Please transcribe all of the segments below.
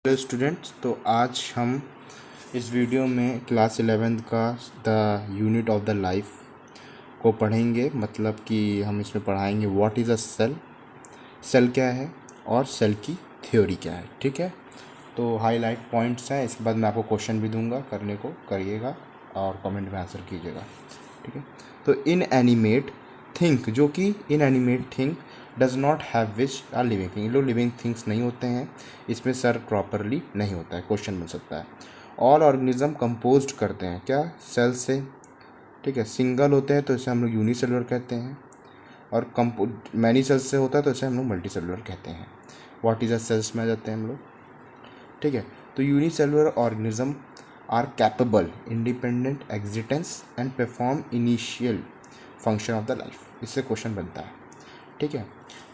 Hello students, तो आज हम इस वीडियो में क्लास 11th का the unit of the life को पढ़ेंगे। मतलब कि हम इसमें पढ़ाएंगे what is a cell, cell क्या है और सेल की थ्योरी क्या है। ठीक है, तो हाईलाइट पॉइंट्स हैं। इसके बाद मैं आपको क्वेश्चन भी दूंगा, करने को करिएगा और कमेंट में आंसर कीजिएगा। ठीक है, तो इन एनिमेट थिंक, जो कि inanimate thing does not have which are living thing, लोग लिविंग थिंग्स नहीं होते हैं, इसमें सर प्रॉपरली नहीं होता है, क्वेश्चन बन सकता है। ऑल ऑर्गेनिज्म कंपोज्ड करते हैं क्या, सेल से। ठीक है, सिंगल होते हैं तो इसे हम लोग यूनिसेलुलर कहते हैं, और मैनी सेल्स से होता है तो इसे हम लोग मल्टी सेलुलर कहते हैं। व्हाट इज अ सेल्स में आ जाते हैं हम लोग। ठीक है, तो unicellular organism are capable independent existence and perform initial function of the life, इससे क्वेश्चन बनता है। ठीक है,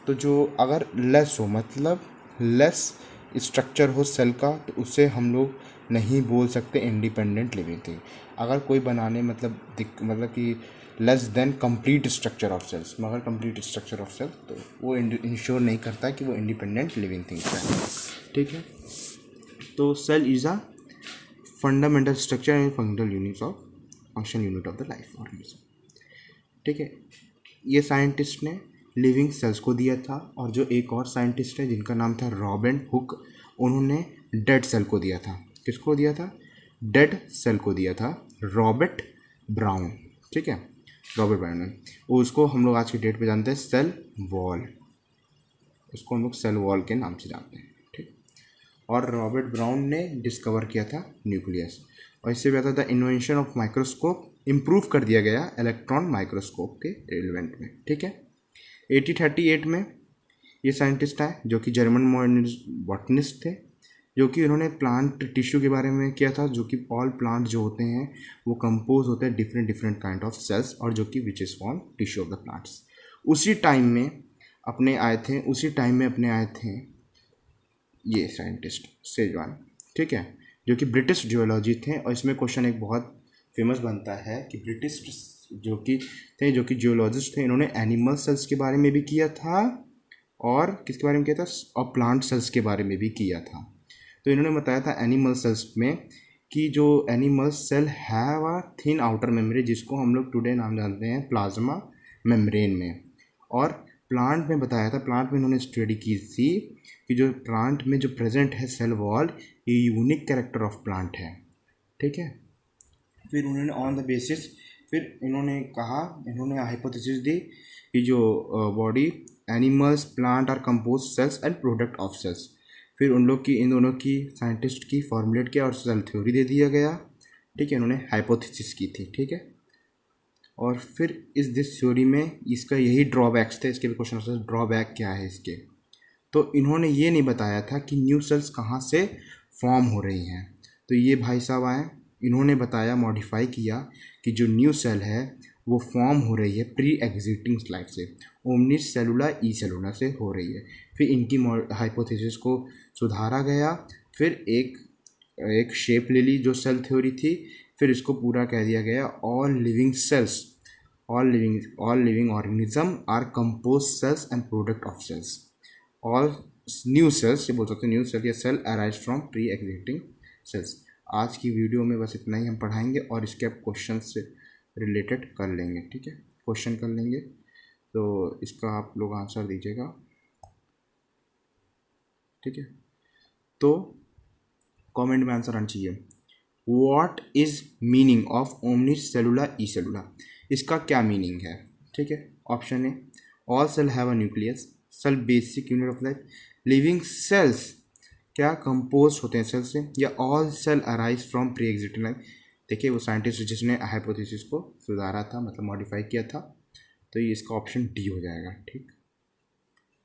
तो जो अगर लेस हो, मतलब लेस स्ट्रक्चर हो सेल का, तो उसे हम लोग नहीं बोल सकते इंडिपेंडेंट लिविंग थिंग। अगर कोई बनाने मतलब कि less than complete structure of cells, मगर कंप्लीट स्ट्रक्चर ऑफ सेल, तो वो इंश्योर नहीं करता कि वो इंडिपेंडेंट लिविंग थिंग्स है। ठीक है, तो cell is a fundamental structure and function unit of the life organism. ठीक है, ये साइंटिस्ट ने लिविंग सेल्स को दिया था, और जो एक और साइंटिस्ट है जिनका नाम था रॉबिन हुक, उन्होंने डेड सेल को दिया था। किसको दिया था? डेड सेल को दिया था रॉबर्ट ब्राउन। ठीक है, रॉबर्ट ब्राउन ने, उसको हम लोग आज की डेट पे जानते हैं सेल वॉल, उसको हम लोग सेल वॉल के नाम से जानते हैं। ठीक, और रॉबर्ट ब्राउन ने डिस्कवर किया था न्यूक्लियस, और इससे भी आता था इन्वेंशन ऑफ माइक्रोस्कोप, इम्प्रूव कर दिया गया इलेक्ट्रॉन माइक्रोस्कोप के एलिमेंट में। ठीक है, 1838 में ये साइंटिस्ट आए जो कि जर्मन बॉटनिस्ट थे, जो कि उन्होंने प्लांट टिश्यू के बारे में किया था, जो कि ऑल प्लांट जो होते हैं वो कंपोज होते हैं different different kind of cells, और जो कि which is form tissue of the plants. उसी टाइम में अपने आए थे ये साइंटिस्ट सेजवान। ठीक है, जो कि ब्रिटिश जियोलॉजी थे, और इसमें क्वेश्चन एक बहुत फेमस बनता है कि ब्रिटिश जो कि जियोलॉजिस्ट थे, इन्होंने एनिमल सेल्स के बारे में भी किया था, और किसके बारे में किया था, और प्लांट सेल्स के बारे में भी किया था। तो इन्होंने बताया था एनिमल सेल्स में कि जो animal cell have a thin outer membrane, जिसको हम लोग टुडे नाम जानते हैं प्लाज्मा मेम्ब्रेन में, और प्लांट में बताया था, प्लांट में इन्होंने स्टडी की थी कि जो प्लांट में जो प्रेजेंट है सेल वॉल, ये यूनिक कैरेक्टर ऑफ प्लांट है। ठीक है, फिर उन्होंने ऑन द बेसिस, फिर इन्होंने हाइपोथेसिस दी कि जो body animals plant are compose cells and product of cells. फिर इन दोनों की साइंटिस्ट की फॉर्मुलेट किया और सेल थ्योरी दे दिया गया। ठीक है, इन्होंने हाइपोथेसिस की थी। ठीक है, और फिर इस दिस थ्योरी में इसका यही ड्रॉबैक्स थे, इसके भी क्वेश्चन आंसर, ड्रॉबैक क्या है इसके। तो इन्होंने ये नहीं बताया था कि न्यू सेल्स कहाँ से फॉर्म हो रही हैं। तो ये भाई साहब आए, इन्होंने बताया, मॉडिफाई किया कि जो न्यू सेल है वो फॉर्म हो रही है प्री एग्जिस्टिंग लाइफ से, ओमनी सेलुला ई सेलुला से हो रही है। फिर इनकी हाइपोथेसिस को सुधारा गया, फिर एक शेप ले ली जो सेल थ्योरी थी, फिर इसको पूरा कह दिया गया all living cells, all living organism are compose cells and product of cells. All new cells, ये बोल सकते हैं न्यू सेल या cell arise from pre existing cells. आज की वीडियो में बस इतना ही हम पढ़ाएंगे, और इसके आप क्वेश्चन से रिलेटेड कर लेंगे। ठीक है, क्वेश्चन कर लेंगे, तो इसका आप लोग आंसर दीजिएगा। ठीक है, तो कमेंट में आंसर आना चाहिए। What is meaning of omni cellula e cellula, इसका क्या मीनिंग है? ठीक है, option A all cell have a nucleus, cell basic unit of life, living cells क्या कंपोज होते हैं सेल से, या all cell arise from pre existing life. देखिए, वो साइंटिस्ट जिसने हाइपोथेसिस को सुधारा था, मतलब मॉडिफाई किया था, तो ये इसका ऑप्शन डी हो जाएगा। ठीक,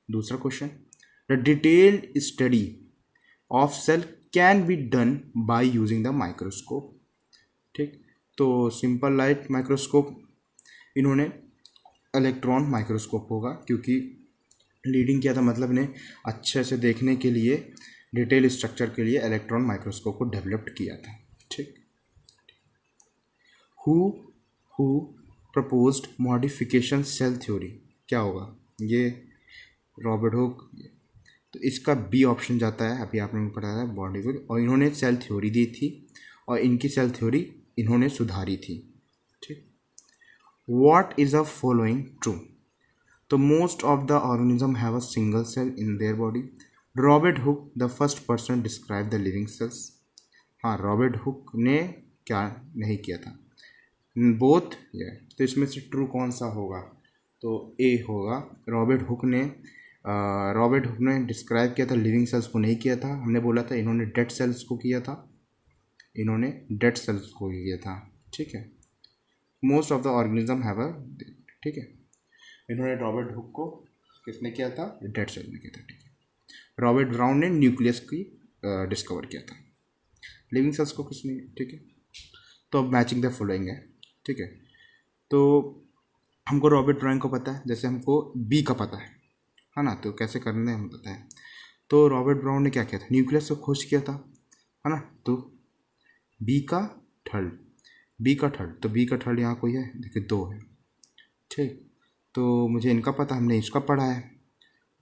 दूसरा question, the detailed study of cell can be done by using the microscope. ठीक, तो सिंपल लाइट माइक्रोस्कोप, इन्होंने इलेक्ट्रॉन माइक्रोस्कोप होगा, क्योंकि लीडिंग किया था, मतलब इन्हें अच्छे से देखने के लिए, डिटेल स्ट्रक्चर के लिए इलेक्ट्रॉन माइक्रोस्कोप को डेवलप किया था। ठीक, who who proposed modification cell theory, क्या होगा ये? Robert Hooke. तो इसका बी ऑप्शन जाता है, अभी आपने पढ़ा था बॉडी को, और इन्होंने सेल थ्योरी दी थी और इनकी सेल थ्योरी इन्होंने सुधारी थी। ठीक, what is a following true? तो most of the organism have a single cell in their body. Robert Hooke the first person describe the living cells. हाँ, रॉबर्ट हुक ने क्या नहीं किया था, बोथ ये। तो इसमें से ट्रू कौन सा होगा? तो ए होगा। रॉबर्ट हुक ने डिस्क्राइब किया था, लिविंग सेल्स को नहीं किया था। हमने बोला था इन्होंने डेड सेल्स को किया था, इन्होंने डेड सेल्स को किया था। ठीक है, most of the organism have अ, ठीक है, इन्होंने रॉबर्ट हुक को किसने किया था? डेड सेल ने किया था। ठीक है, रॉबर्ट ब्राउन ने न्यूक्लियस की डिस्कवर किया था, लिविंग सेल्स को किसने? ठीक है, तो अब मैचिंग द फॉलोइंग है। ठीक है, तो हमको रॉबर्ट ब्राउन को पता है, जैसे हमको बी का पता है ना, तो कैसे करने हमें पता है। तो रॉबर्ट ब्राउन ने क्या किया था? न्यूक्लियस को खोज किया था, है ना। तो बी का थर्ड, तो बी का थर्ड यहाँ कोई है, देखिए 2 है। ठीक, तो मुझे इनका पता, हमने इसका पढ़ा है।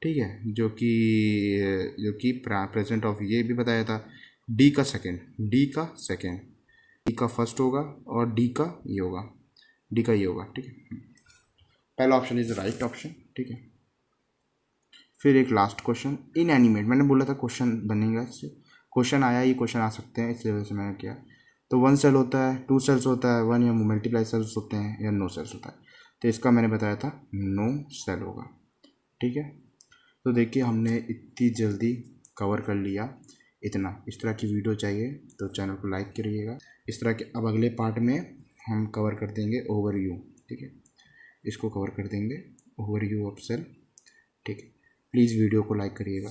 ठीक है, जो कि प्रेजेंट ऑफ ये भी बताया था। डी का सेकेंड, डी का फर्स्ट होगा और डी का ये होगा, ठीक है, पहला ऑप्शन इज राइट ऑप्शन। ठीक है, फिर एक लास्ट क्वेश्चन, इनएनिमेट, मैंने बोला था क्वेश्चन बनेगा, इससे क्वेश्चन आया, ये क्वेश्चन आ सकते हैं, इसलिए वजह से मैंने किया। तो 1 सेल होता है, 2 सेल्स होता है, 1 या मल्टीप्लाई सेल्स होते हैं, या नो सेल्स होता है। तो इसका मैंने बताया था नो सेल होगा। ठीक है, तो देखिए हमने इतनी जल्दी कवर कर लिया इतना। इस तरह की वीडियो चाहिए तो चैनल को लाइक करिएगा। इस तरह के अब अगले पार्ट में हम कवर कर देंगे ओवरव्यू। ठीक है, इसको कवर कर देंगे ओवरव्यू ऑफ सेल। ठीक है, प्लीज़ वीडियो को लाइक करिएगा।